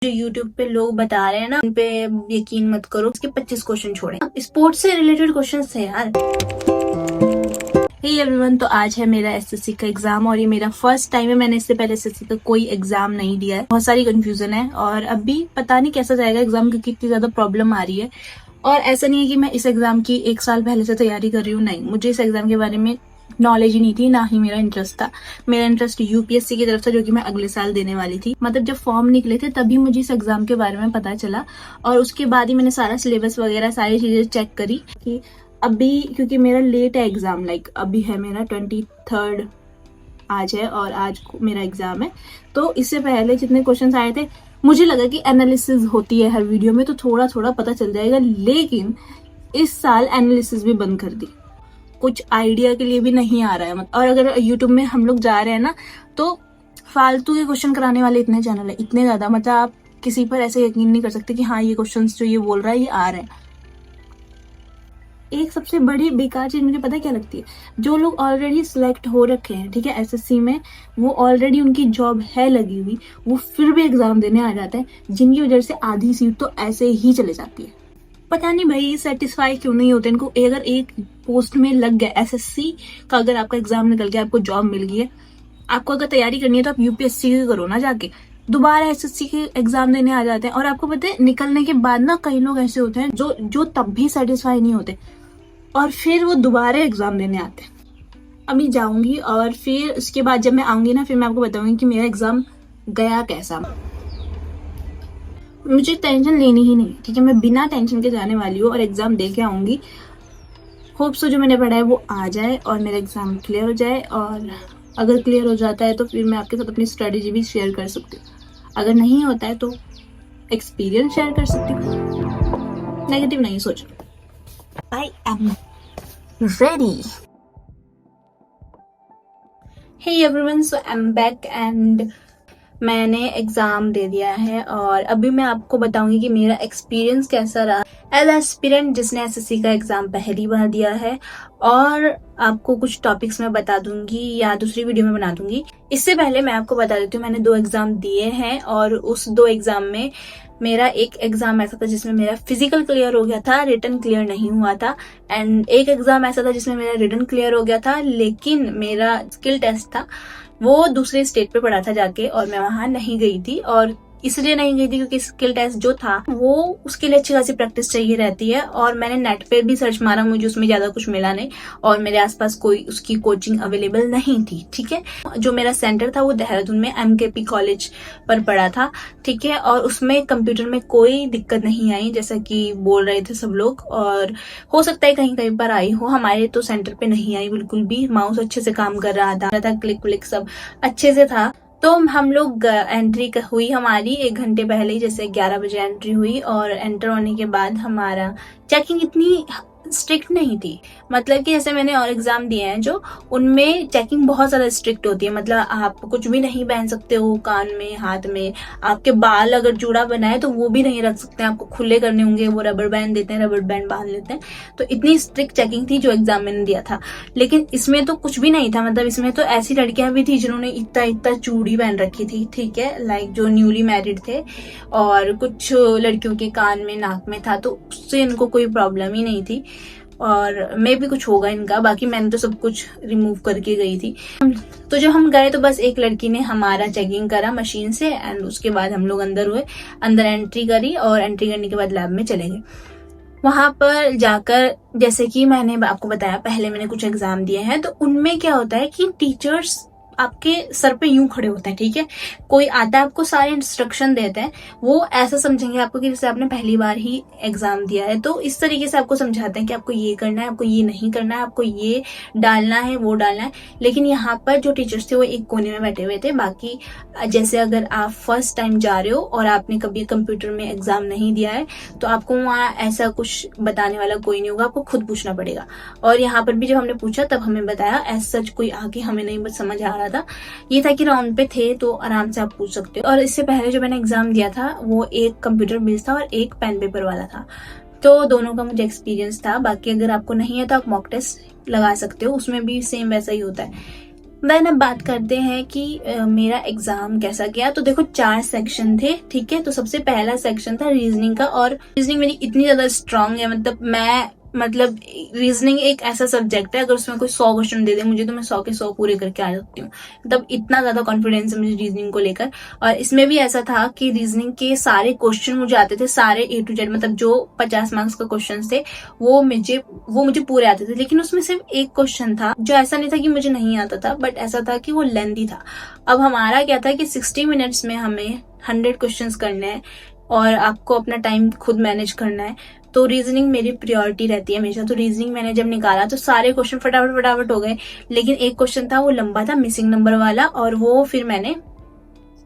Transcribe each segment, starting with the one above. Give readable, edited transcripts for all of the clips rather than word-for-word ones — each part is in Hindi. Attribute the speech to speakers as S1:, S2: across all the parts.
S1: जो यूट्यूब पे लोग बता रहे हैं ना, उन पे यकीन मत करो। उसके 25 क्वेश्चन छोड़े, स्पोर्ट्स से रिलेटेड क्वेश्चन थे यार। हे एवरीवन, तो आज है मेरा एसएससी का एग्जाम और ये मेरा फर्स्ट टाइम है। मैंने इससे पहले एसएससी का कोई एग्जाम नहीं दिया है। बहुत सारी कंफ्यूजन है और अभी पता नहीं कैसा जाएगा एग्जाम, क्योंकि इतनी ज्यादा प्रॉब्लम आ रही है। और ऐसा नहीं है कि मैं इस एग्जाम की 1 साल पहले से तैयारी कर रही हूँ, नहीं, मुझे इस एग्जाम के बारे में नॉलेज ही नहीं थी, ना ही मेरा इंटरेस्ट था। मेरा इंटरेस्ट यूपीएससी की तरफ था, जो कि मैं अगले साल देने वाली थी। मतलब जब फॉर्म निकले थे तभी मुझे इस एग्जाम के बारे में पता चला और उसके बाद ही मैंने सारा सिलेबस वगैरह सारी चीजें चेक करी कि अभी, क्योंकि मेरा लेट है एग्जाम, अभी है मेरा 23rd आज है और आज मेरा एग्जाम है। तो इससे पहले जितने क्वेश्चन आए थे मुझे लगा कि एनालिसिस होती है हर वीडियो में तो थोड़ा थोड़ा पता चल जाएगा, लेकिन इस साल एनालिसिस भी बंद कर दी। कुछ आइडिया के लिए भी नहीं आ रहा है। और अगर यूट्यूब में हम लोग जा रहे हैं ना, तो फालतू के क्वेश्चन कराने वाले इतने चैनल है, इतने ज्यादा, मतलब आप किसी पर ऐसे यकीन नहीं कर सकते कि हाँ ये क्वेश्चन जो ये बोल रहा है ये आ रहे हैं। एक सबसे बड़ी बेकार चीज मुझे पता क्या लगती है, जो लोग ऑलरेडी सिलेक्ट हो रखे हैं, ठीक है, एसएससी में, वो ऑलरेडी उनकी जॉब है लगी हुई, वो फिर भी एग्जाम देने आ जाते हैं, जिनकी वजह से आधी सीट तो ऐसे ही चले जाती है। पता नहीं भाई सेटिस्फाई क्यों नहीं होते इनको। अगर एक पोस्ट में लग गया, एसएससी का अगर आपका एग्जाम निकल गया, आपको जॉब मिल गई है, आपको अगर तैयारी करनी है तो आप यूपीएससी की करो ना, जाके दोबारा एसएससी के एग्जाम देने आ जाते हैं। और आपको पता है निकलने के बाद ना कई लोग ऐसे होते हैं जो तब भी सेटिस्फाई नहीं होते और फिर वो दोबारा एग्जाम देने आते हैं। अभी जाऊंगी और फिर उसके बाद जब मैं आऊंगी ना, फिर मैं आपको बताऊंगी कि मेरा एग्जाम गया कैसा। मुझे टेंशन लेनी ही नहीं, ठीक है, मैं बिना टेंशन के जाने वाली हूँ और एग्जाम दे के आऊंगी। होप सो जो मैंने पढ़ा है वो आ जाए और मेरा एग्जाम क्लियर हो जाए। और अगर क्लियर हो जाता है तो फिर मैं आपके साथ अपनी स्ट्रेटेजी भी शेयर कर सकती हूँ। अगर नहीं होता है तो एक्सपीरियंस शेयर कर सकती हूँ। नेगेटिव नहीं सोचो। I am ready. Hey everyone, so I'm back and मैंने एग्जाम दे दिया है और अभी मैं आपको बताऊंगी कि मेरा एक्सपीरियंस कैसा रहा एज एस्पिरेंट जिसने एसएससी का एग्जाम पहली बार दिया है। और आपको कुछ टॉपिक्स मैं बता दूंगी या दूसरी वीडियो में बना दूंगी। इससे पहले मैं आपको बता देती हूँ, मैंने 2 एग्जाम दिए हैं और उस 2 एग्जाम में मेरा एक एग्जाम ऐसा था जिसमें मेरा फिजिकल क्लियर हो गया था, रिटन क्लियर नहीं हुआ था। एंड एक एग्जाम ऐसा था जिसमें मेरा रिटन क्लियर हो गया था, लेकिन मेरा स्किल टेस्ट था वो दूसरे स्टेट पे पड़ा था जाके और मैं वहां नहीं गई थी। और इसलिए नहीं गई थी क्योंकि स्किल टेस्ट जो था वो उसके लिए अच्छी खासी प्रैक्टिस चाहिए रहती है। और मैंने नेट पे भी सर्च मारा, मुझे उसमें ज्यादा कुछ मिला नहीं और मेरे आसपास कोई उसकी कोचिंग अवेलेबल नहीं थी, ठीक है। जो मेरा सेंटर था वो देहरादून में एमकेपी कॉलेज पर पड़ा था, ठीक है। और उसमें कंप्यूटर में कोई दिक्कत नहीं आई जैसा कि बोल रहे थे सब लोग, और हो सकता है कहीं कहीं पर आई हो, हमारे तो सेंटर पे नहीं आई बिल्कुल भी। माउस अच्छे से काम कर रहा था, क्लिक व्लिक सब अच्छे से था। तो हम लोग एंट्री हुई हमारी 1 घंटे पहले ही, जैसे 11 बजे एंट्री हुई और एंटर होने के बाद हमारा चेकिंग इतनी स्ट्रिक्ट नहीं थी। मतलब कि जैसे मैंने और एग्जाम दिए हैं जो, उनमें चेकिंग बहुत ज्यादा स्ट्रिक्ट होती है। मतलब आप कुछ भी नहीं पहन सकते हो कान में, हाथ में, आपके बाल अगर जूड़ा बनाए तो वो भी नहीं रख सकते, आपको खुले करने होंगे, वो रबर बैंड देते हैं, रबर बैंड बांध लेते हैं। तो इतनी स्ट्रिक्ट चेकिंग थी जो एग्जाम मैंने दिया था। लेकिन इसमें तो कुछ भी नहीं था, मतलब इसमें तो ऐसी लड़कियां भी थी जिन्होंने इतना इतना चूड़ी पहन रखी थी, ठीक है, लाइक जो न्यूली मैरिड थे। और कुछ लड़कियों के कान में, नाक में था, तो उससे इनको कोई प्रॉब्लम ही नहीं थी। और मे भी कुछ होगा इनका, बाकी मैंने तो सब कुछ रिमूव करके गई थी। तो जब हम गए तो बस एक लड़की ने हमारा चेकिंग करा मशीन से एंड उसके बाद हम लोग अंदर हुए, अंदर एंट्री करी और एंट्री करने के बाद लैब में चले गए। वहां पर जाकर, जैसे कि मैंने आपको बताया पहले मैंने कुछ एग्जाम दिए हैं, तो उनमें क्या होता है कि टीचर्स आपके सर पे यूं खड़े होते हैं, ठीक है। कोई आता है आपको सारे इंस्ट्रक्शन देते हैं, वो ऐसा समझेंगे आपको कि जैसे आपने पहली बार ही एग्जाम दिया है। तो इस तरीके से आपको समझाते हैं कि आपको ये करना है, आपको ये नहीं करना है, आपको ये डालना है, वो डालना है। लेकिन यहाँ पर जो टीचर्स थे वो एक कोने में बैठे हुए थे। बाकी जैसे अगर आप फर्स्ट टाइम जा रहे हो और आपने कभी कंप्यूटर में एग्जाम नहीं दिया है तो आपको वहाँ ऐसा कुछ बताने वाला कोई नहीं होगा, आपको खुद पूछना पड़ेगा। और यहाँ पर भी जब हमने पूछा तब हमें बताया, ऐसा सच कोई आगे हमें नहीं समझ आ रहा था। ये था कि राउंड पे थे तो आराम से आप पूछ सकते हो। और इससे पहले जो मैंने एग्जाम दिया था वो एक कंप्यूटर बेस्ड था और एक पेन पेपर वाला था, तो दोनों का मुझे एक्सपीरियंस था। बाकी अगर आपको नहीं है तो आप मॉक टेस्ट लगा सकते हो, उसमें भी सेम वैसा ही होता है। देन अब बात करते हैं कि मेरा एग्जाम कैसा गया। तो देखो 4 सेक्शन थे, ठीक है। तो सबसे पहला सेक्शन था रीजनिंग का, और रीजनिंग मेरी इतनी ज्यादा स्ट्रांग है, मतलब रीजनिंग एक ऐसा सब्जेक्ट है, अगर उसमें कोई 100 क्वेश्चन दे दे मुझे तो मैं 100 के 100 पूरे करके आ सकती हूँ। मतलब इतना ज्यादा कॉन्फिडेंस है मुझे रीजनिंग को लेकर। और इसमें भी ऐसा था कि रीजनिंग के सारे क्वेश्चन मुझे आते थे, सारे A to Z, मतलब जो 50 मार्क्स का क्वेश्चन थे वो मुझे पूरे आते थे। लेकिन उसमें सिर्फ एक क्वेश्चन था जो ऐसा नहीं था कि मुझे नहीं आता था, बट ऐसा था कि वो लेंथी था। अब हमारा क्या था कि 60 मिनट्स में हमें 100 क्वेश्चंस करने हैं और आपको अपना टाइम खुद मैनेज करना है। तो रीजनिंग मेरी प्रायोरिटी रहती है हमेशा। तो रीजनिंग मैंने जब निकाला तो सारे क्वेश्चन फटाफट फटाफट हो गए, लेकिन एक क्वेश्चन था वो लंबा था, मिसिंग नंबर वाला, और वो फिर मैंने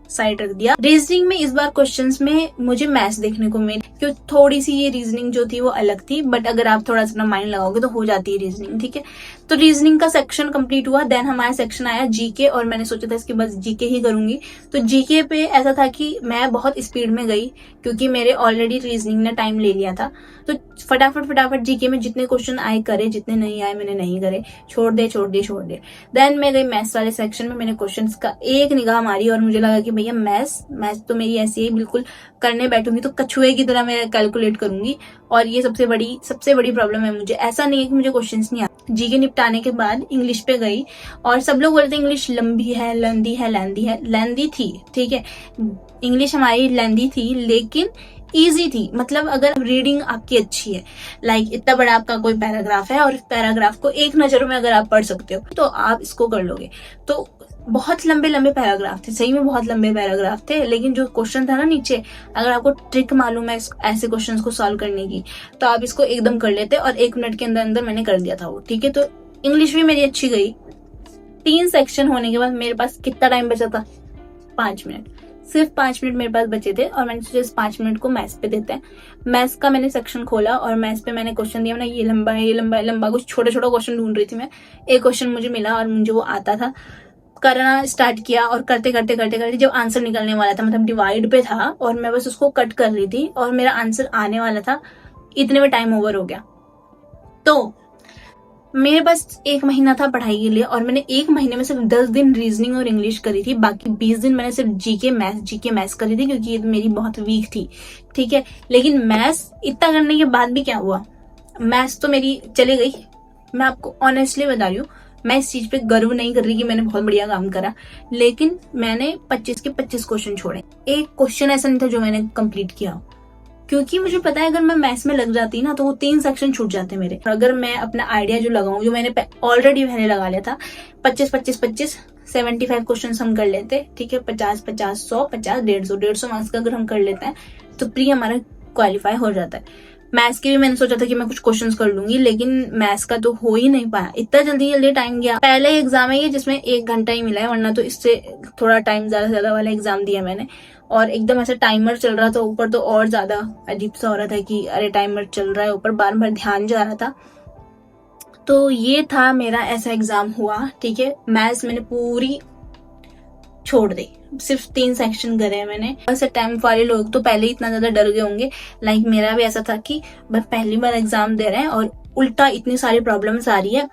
S1: साइड रख दिया। रीजनिंग में इस बार क्वेश्चंस में मुझे मैथ्स देखने को मिली, क्योंकि थोड़ी सी ये रीजनिंग जो थी वो अलग थी, बट अगर आप थोड़ा सा अपना माइंड लगाओगे तो हो जाती है रीजनिंग, ठीक है। तो रीजनिंग का सेक्शन कंप्लीट हुआ। देन हमारा सेक्शन आया जीके, और मैंने सोचा था इसके बाद जीके ही करूंगी। तो जीके पे ऐसा था कि मैं बहुत स्पीड में गई, क्योंकि मेरे ऑलरेडी रीजनिंग ने टाइम ले लिया था। तो फटाफट फटाफट जीके में जितने क्वेश्चन आए करे, जितने नहीं आए मैंने नहीं करे, छोड़ दे। देन मैं गई मैथ्स वाले सेक्शन में, मैंने क्वेश्चन का एक निगाह मारी और मुझे लगा कि भैया मैथ्स तो मेरी ऐसी है, बिल्कुल करने बैठूंगी तो कछुए की तरह मैं कैलकुलेट करूंगी। और ये सबसे बड़ी प्रॉब्लम है मुझे। ऐसा नहीं है कि मुझे क्वेश्चंस नहीं आते। जीके निपटाने के बाद इंग्लिश पे गई, और सब लोग बोलते हैं इंग्लिश लंबी है, लेंदी थी, ठीक है। इंग्लिश हमारी लेंदी थी लेकिन इजी थी। मतलब अगर रीडिंग आपकी अच्छी है, लाइक इतना बड़ा आपका कोई पैराग्राफ है और इस पैराग्राफ को एक नजर में अगर आप पढ़ सकते हो तो आप इसको कर लोगे। तो बहुत लंबे पैराग्राफ थे, सही में बहुत लंबे पैराग्राफ थे, लेकिन जो क्वेश्चन था ना नीचे, अगर आपको ट्रिक मालूम है ऐसे क्वेश्चंस को सॉल्व करने की तो आप इसको एकदम कर लेते, और 1 मिनट के अंदर अंदर मैंने कर दिया था वो, ठीक है। तो इंग्लिश भी मेरी अच्छी गई। 3 सेक्शन होने के बाद मेरे पास कितना टाइम बचा था? 5 मिनट। सिर्फ 5 मिनट मेरे पास बचे थे, और मैंने सोचा इस 5 मिनट को मैथ्स पे देते हैं। मैथ्स का मैंने सेक्शन खोला और मैथ्स पे मैंने क्वेश्चन दिया, मैंने ये लंबा कुछ छोटा क्वेश्चन ढूंढ रही थी मैं। एक क्वेश्चन मुझे मिला और मुझे वो आता था, करना स्टार्ट किया, और करते जब आंसर निकलने वाला था, मतलब डिवाइड पे था और मैं बस उसको कट कर रही थी और मेरा आंसर आने वाला था, इतने में टाइम ओवर हो गया। तो मेरे पास 1 महीना था पढ़ाई के लिए, और मैंने 1 महीने में सिर्फ 10 दिन रीजनिंग और इंग्लिश करी थी, बाकी 20 दिन मैंने सिर्फ जीके मैथ्स करी थी, क्योंकि ये मेरी बहुत वीक थी, ठीक है। लेकिन मैथ्स इतना करने के बाद भी क्या हुआ, मैथ्स तो मेरी चली गई। मैं आपको ऑनेस्टली बता रही हूँ, मैं इस चीज पे गर्व नहीं कर रही कि मैंने बहुत बढ़िया काम करा, लेकिन मैंने 25 के 25 क्वेश्चन छोड़े। एक क्वेश्चन ऐसा नहीं था जो मैंने कंप्लीट किया, क्योंकि मुझे पता है अगर मैं मैथ्स में लग जाती ना तो वो 3 सेक्शन छूट जाते मेरे। अगर मैं अपना आइडिया जो लगाऊं, जो मैंने ऑलरेडी पहले लगा लिया था, 25 75 क्वेश्चन हम कर लेते, ठीक है। 50 100 50 150 मार्क्स का अगर हम कर लेते हैं तो प्री हमारा क्वालिफाई हो जाता है। मैथ्स की भी मैंने सोचा था कि मैं कुछ क्वेश्चंस कर लूंगी, लेकिन मैथ्स का तो हो ही नहीं पाया, इतना जल्दी टाइम गया। पहले एग्जाम है ये जिसमें 1 घंटा ही मिला है, वरना तो इससे थोड़ा टाइम ज्यादा वाला एग्जाम दिया मैंने। और एकदम ऐसा टाइमर चल रहा था ऊपर, तो और ज्यादा अजीब सा हो रहा था कि अरे टाइमर चल रहा है ऊपर, बार बार ध्यान जा रहा था। तो ये था मेरा ऐसा एग्जाम हुआ, ठीक है। मैथ्स मैंने पूरी छोड़ दी, सिर्फ 3 सेक्शन करे हैं मैंने। ऐसे टाइम वाले लोग तो पहले ही इतना ज्यादा डर गए होंगे, लाइक मेरा भी ऐसा था कि बस पहली बार एग्जाम दे रहे हैं और उल्टा इतनी सारी प्रॉब्लम्स आ रही है,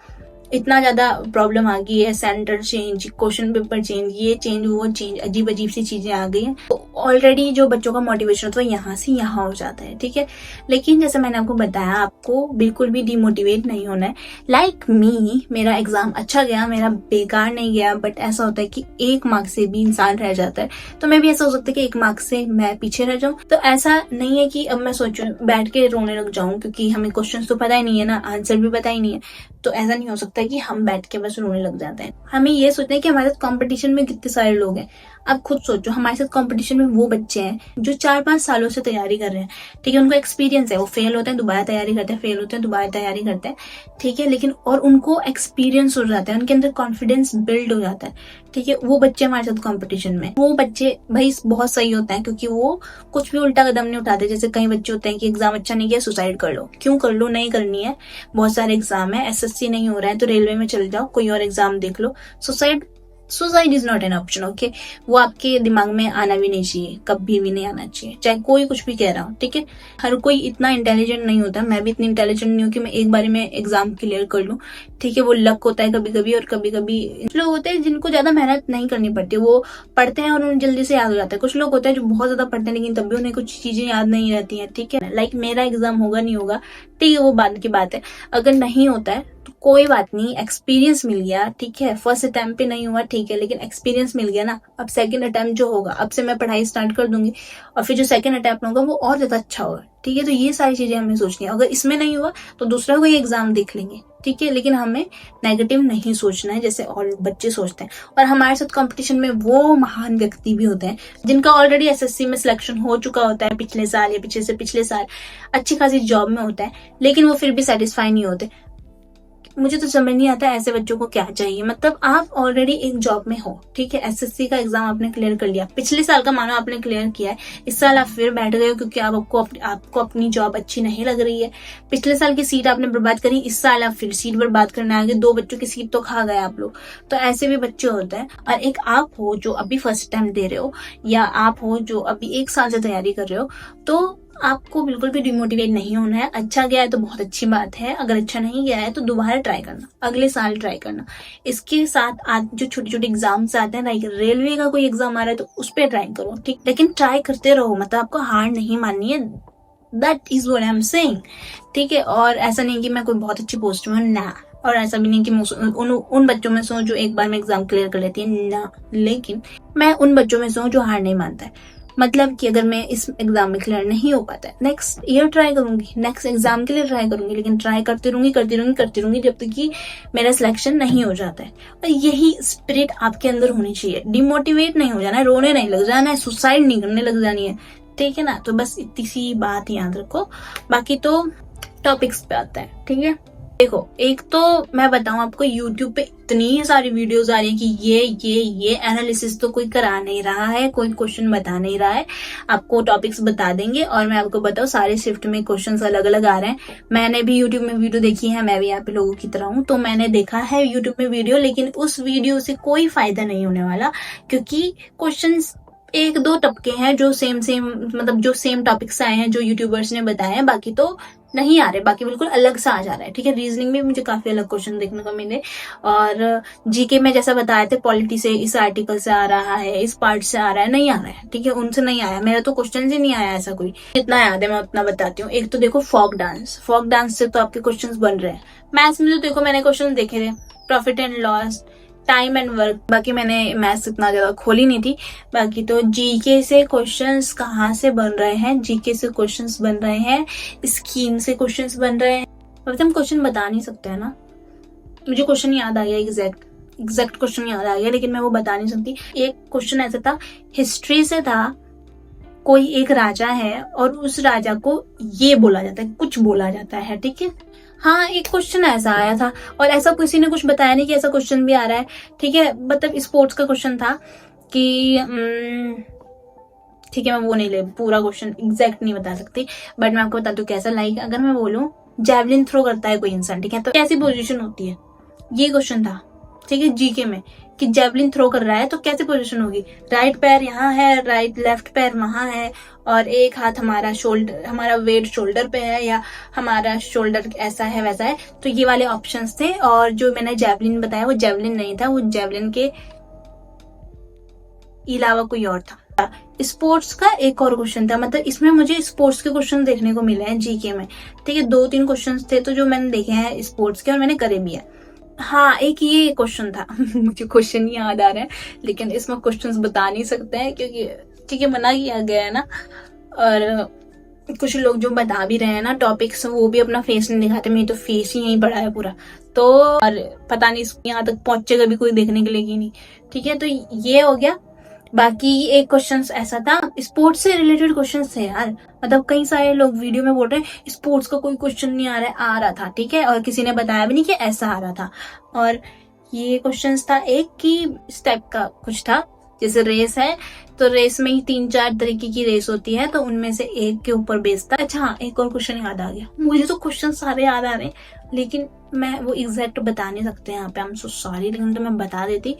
S1: इतना ज्यादा प्रॉब्लम आ गई है, centre change, question paper change, ये चेंज वो चेंज, अजीब सी चीजें आ गई हैं। तो ऑलरेडी जो बच्चों का मोटिवेशन होता है यहाँ से यहाँ हो जाता है, ठीक है। लेकिन जैसे मैंने आपको बताया, आपको बिल्कुल भी डिमोटिवेट नहीं होना है। लाइक मी, मेरा एग्जाम अच्छा गया, मेरा बेकार नहीं गया, बट ऐसा होता है कि 1 मार्क से भी इंसान रह जाता है। तो मैं भी ऐसा हो सकता है कि 1 मार्क से मैं पीछे रह जाऊं। तो ऐसा नहीं है कि अब मैं सोचूं बैठ के रोने लग जाऊं, क्योंकि हमें क्वेश्चन तो पता ही नहीं है ना, आंसर भी पता ही नहीं है। तो ऐसा नहीं हो सकता कि हम बैठ के बस रोने लग जाते हैं। हमें ये सोचना है कि हमारे साथ कंपटीशन में कितने सारे लोग हैं। अब खुद सोचो, हमारे साथ कंपटीशन में वो बच्चे हैं जो 4-5 सालों से तैयारी कर रहे हैं, ठीक है। उनको एक्सपीरियंस है, वो फेल होते हैं दोबारा तैयारी करते हैं, फेल होते हैं दोबारा तैयारी करते हैं, ठीक है। लेकिन और उनको एक्सपीरियंस हो जाता है, उनके अंदर कॉन्फिडेंस बिल्ड हो जाता है, ठीक है। वो बच्चे हमारे साथ कॉम्पिटिशन में, वो बच्चे भाई बहुत सही होते हैं, क्योंकि वो कुछ भी उल्टा कदम नहीं उठाते। जैसे कई बच्चे होते हैं कि एग्जाम अच्छा नहीं किया, सुसाइड कर लो। क्यों कर लो? नहीं करनी है, बहुत सारे एग्जाम है, SSC नहीं हो रहा है तो रेलवे में चल जाओ, कोई और एग्जाम देख लो। Suicide suicide is not an option, okay. वो आपके दिमाग में आना भी नहीं चाहिए, कभी भी नहीं आना चाहिए, चाहे कोई कुछ भी कह रहा हो, ठीक है। हर कोई इतना इंटेलिजेंट नहीं होता, मैं भी इतनी इंटेलिजेंट नहीं हूँ कि मैं एक बार में एग्जाम क्लियर कर लूँ, ठीक है। वो लक होता है कभी कभी, और कभी कभी लोग होते हैं जिनको ज्यादा मेहनत नहीं करनी पड़ती, वो पढ़ते हैं और उन्हें जल्दी से याद हो जाता है। कुछ लोग होते हैं जो बहुत ज्यादा पढ़ते हैं लेकिन तब भी उन्हें कुछ चीजें याद नहीं रहती है, ठीक है। लाइक मेरा एग्जाम होगा नहीं होगा, ठीक है, वो बाद की बात है। अगर नहीं होता है तो कोई बात नहीं, एक्सपीरियंस मिल गया, ठीक है। फर्स्ट अटेम्प्ट पे नहीं हुआ, ठीक है, लेकिन एक्सपीरियंस मिल गया ना। अब सेकंड अटेम्प्ट जो होगा, अब से मैं पढ़ाई स्टार्ट कर दूंगी, और फिर जो सेकंड अटेम्प्ट होगा वो और ज्यादा अच्छा होगा, ठीक है। तो ये सारी चीजें हमें सोचनी है। अगर इसमें नहीं हुआ तो दूसरा कोई एग्जाम देख लेंगे, ठीक है। लेकिन हमें नेगेटिव नहीं सोचना है जैसे और बच्चे सोचते हैं। और हमारे साथ कंपटीशन में वो महान व्यक्ति भी होते हैं जिनका ऑलरेडी एसएससी में सिलेक्शन हो चुका होता है पिछले साल या पिछले से पिछले साल, अच्छी खासी जॉब में होता है, लेकिन वो फिर भी सेटिस्फाई नहीं होते। मुझे तो समझ नहीं आता ऐसे बच्चों को क्या चाहिए। मतलब आप ऑलरेडी एक जॉब में हो, ठीक है, एसएससी का एग्जाम आपने क्लियर कर लिया, पिछले साल का मानो आपने क्लियर किया है, इस साल आप फिर बैठ गए हो क्योंकि आपको अपनी जॉब अच्छी नहीं लग रही है। पिछले साल की सीट आपने बर्बाद करी, इस साल आप फिर सीट बर्बाद करने आ गए, 2 बच्चों की सीट तो खा गए आप लोग। तो ऐसे भी बच्चे होते हैं। और एक आप हो जो अभी फर्स्ट टाइम दे रहे हो, या आप हो जो अभी 1 साल से तैयारी कर रहे हो, तो आपको बिल्कुल भी डिमोटिवेट नहीं होना है। अच्छा गया है तो बहुत अच्छी बात है, अगर अच्छा नहीं गया है तो दोबारा ट्राई करना, अगले साल ट्राई करना। इसके साथ आज जो छोटे छोटे एग्जाम्स आते हैं, लाइक रेलवे का कोई एग्जाम आ रहा है तो उस पर ट्राई करो, ठीक, लेकिन ट्राई करते रहो, मतलब आपको हार नहीं माननी है। That is what I am saying, ठीक है। और ऐसा नहीं कि मैं कोई बहुत अच्छी पोस्ट में ना, और ऐसा भी नहीं कि मैं उन बच्चों में से हूं जो एक बार में एग्जाम क्लियर कर लेती है ना, लेकिन मैं उन बच्चों में से हूं जो हार नहीं मानता है। मतलब कि अगर मैं इस एग्जाम में क्लियर नहीं हो पाता है, नेक्स्ट ईयर ट्राई करूंगी, नेक्स्ट एग्जाम के लिए ट्राई करूंगी, लेकिन ट्राई करती रहूंगी जब तक कि मेरा सिलेक्शन नहीं हो जाता है। और यही स्पिरिट आपके अंदर होनी चाहिए, डिमोटिवेट नहीं हो जाना है, रोने नहीं लग जाना है, सुसाइड नहीं करने लग जानी है, ठीक है ना। तो बस इतनी सी बात याद रखो, बाकी तो टॉपिक्स पे आता है, ठीक है। देखो, एक तो मैं बताऊं आपको, YouTube पे इतनी सारी वीडियोस आ रही है कि ये एनालिसिस तो कोई करा नहीं रहा है, कोई क्वेश्चन बता नहीं रहा है, आपको टॉपिक्स बता देंगे। और मैं आपको बताऊं, सारे शिफ्ट में क्वेश्चंस अलग अलग आ रहे हैं। मैंने भी YouTube में वीडियो देखी है, मैं भी आप लोगों की तरह हूं, तो मैंने देखा है YouTube में वीडियो, लेकिन उस वीडियो से कोई फायदा नहीं होने वाला, क्योंकि क्वेश्चंस 1-2 टपके हैं जो सेम मतलब जो सेम टॉपिक्स आए हैं जो यूट्यूबर्स ने बताए हैं, बाकी तो नहीं आ रहे, बाकी बिल्कुल अलग सा आ जा रहा है, ठीक है। रीजनिंग में मुझे काफी अलग क्वेश्चन देखने को मिले, और जीके में जैसा बताए थे, पॉलिटी से, इस आर्टिकल से आ रहा है, इस पार्ट से आ रहा है, नहीं आ रहा है, ठीक है, उनसे नहीं आया। मेरा तो क्वेश्चन ही नहीं आया ऐसा कोई। जितना याद है मैं उतना बताती हूँ। एक तो देखो फोक डांस से तो आपके क्वेश्चन बन रहे हैं। मैथ्स में तो देखो मैंने क्वेश्चन देखे थे, profit and loss, time and work, बाकी मैंने मैथ्स इतना ज्यादा खोली नहीं थी। बाकी तो जीके से क्वेश्चंस कहाँ से बन रहे हैं, जीके से क्वेश्चंस बन रहे हैं, स्कीम से क्वेश्चंस बन रहे हैं। अब हम क्वेश्चन बता नहीं सकते है ना, मुझे क्वेश्चन याद आ गया, एग्जैक्ट क्वेश्चन याद आ गया, लेकिन मैं वो बता नहीं सकती। एक क्वेश्चन ऐसा था, हिस्ट्री से था, कोई एक राजा है और उस राजा को ये बोला जाता है, कुछ बोला जाता है, ठीक है। हाँ, एक क्वेश्चन ऐसा आया था, और ऐसा किसी ने कुछ बताया नहीं कि ऐसा क्वेश्चन भी आ रहा है, ठीक है। मतलब स्पोर्ट्स का क्वेश्चन था कि ठीक है, मैं वो नहीं ले, पूरा क्वेश्चन एग्जैक्ट नहीं बता सकती, बट मैं आपको बता दूं कैसा। लाइक अगर मैं बोलूं जैवलिन थ्रो करता है कोई इंसान, ठीक है, तो कैसी पोजीशन होती है, ये क्वेश्चन था, ठीक है, जीके में, कि जैवलिन थ्रो कर रहा है तो कैसे पोजीशन होगी, राइट पैर यहाँ है, लेफ्ट पैर वहां है, और एक हाथ हमारा वेट शोल्डर पे है, या हमारा शोल्डर ऐसा है वैसा है। तो ये वाले ऑप्शंस थे, और जो मैंने जैवलिन बताया वो जैवलिन नहीं था, वो जैवलिन के अलावा कोई और था। स्पोर्ट्स का एक और क्वेश्चन था, मतलब इसमें मुझे स्पोर्ट्स के क्वेश्चन देखने को मिले हैं जीके में, ठीक है। 2-3 क्वेश्चन थे तो जो मैंने देखे हैं स्पोर्ट्स के, और मैंने करे भी है। हाँ, एक ये क्वेश्चन था मुझे क्वेश्चन नहीं याद आ रहा है, लेकिन इसमें क्वेश्चंस बता नहीं सकते हैं क्योंकि ठीक है, मना किया गया है ना। और कुछ लोग जो बता भी रहे हैं ना टॉपिक्स, वो भी अपना फेस नहीं दिखाते, मेरी तो फेस ही यहीं पड़ा है पूरा, तो और पता नहीं यहाँ तक पहुंचेगा भी कोई देखने के लिए कि नहीं, ठीक है। तो ये हो गया। बाकी एक क्वेश्चन ऐसा था, स्पोर्ट्स से रिलेटेड क्वेश्चन थे यार, मतलब कई सारे लोग वीडियो में बोल रहे हैं स्पोर्ट्स का कोई क्वेश्चन नहीं आ रहा था, ठीक है, और किसी ने बताया भी नहीं कि ऐसा आ रहा था। और ये क्वेश्चन था एक कि इस टाइप का कुछ था जैसे रेस है तो रेस में ही 3-4 तरीके की रेस होती है, तो उनमें से एक के ऊपर बेस्ड था। अच्छा हाँ, एक और क्वेश्चन याद आ गया मुझे, तो क्वेश्चन सारे याद आ रहे हैं लेकिन मैं वो एग्जैक्ट बता नहीं सकते यहाँ पे, हम सो सॉरी, लेकिन तो मैं बता देती।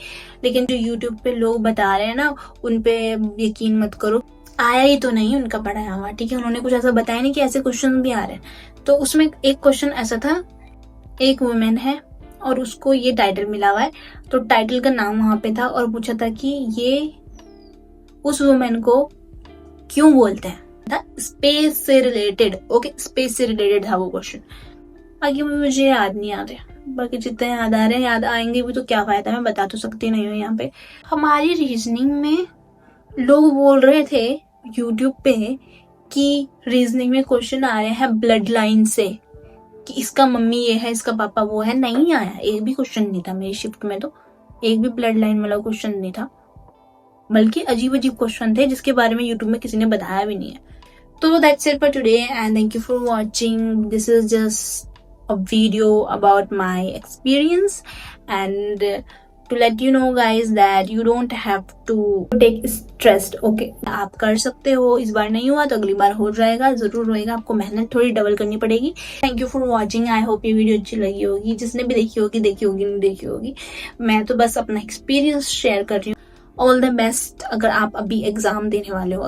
S1: लेकिन जो यूट्यूब पे लोग बता रहे हैं ना, उन पे यकीन मत करो, आया ही तो नहीं उनका पढ़ाया हुआ, ठीक है। उन्होंने कुछ ऐसा बताया नहीं कि ऐसे क्वेश्चन भी आ रहे हैं। तो उसमें एक क्वेश्चन ऐसा था, एक वुमेन है और उसको ये टाइटल मिला हुआ है, तो टाइटल का नाम वहां पे था और पूछा था कि ये उस वुमेन को क्यों बोलते हैं, था स्पेस से रिलेटेड। ओके, स्पेस से रिलेटेड था वो क्वेश्चन। बाकी मुझे याद नहीं आ रहा, बाकी जितने याद आ रहे हैं, याद आएंगे भी तो क्या फायदा, मैं बता तो सकती नहीं हूँ यहाँ पे। हमारी रीजनिंग में लोग बोल रहे थे यूट्यूब पे कि रीजनिंग में क्वेश्चन आ रहे हैं ब्लड लाइन से, कि इसका मम्मी ये है, इसका पापा वो है। नहीं आया, एक भी क्वेश्चन नहीं था मेरी शिफ्ट में, तो एक भी ब्लड लाइन वाला क्वेश्चन नहीं था, बल्कि अजीब अजीब क्वेश्चन थे जिसके बारे में यूट्यूब में किसी ने बताया भी नहीं है। तो that's it for today and thank you for watching. This is just a video about my experience and to let you know guys that you don't have to take stressed. okay, आप कर सकते हो, इस बार नहीं हुआ तो अगली बार हो जाएगा, जरूर होएगा, आपको मेहनत थोड़ी डबल करनी पड़ेगी। Thank you for watching, I hope ये वीडियो अच्छी लगी होगी, जिसने भी देखी होगी नहीं देखी होगी, मैं तो बस अपना एक्सपीरियंस शेयर कर रही हूँ। ऑल द बेस्ट अगर आप अभी एग्जाम देने वाले हो।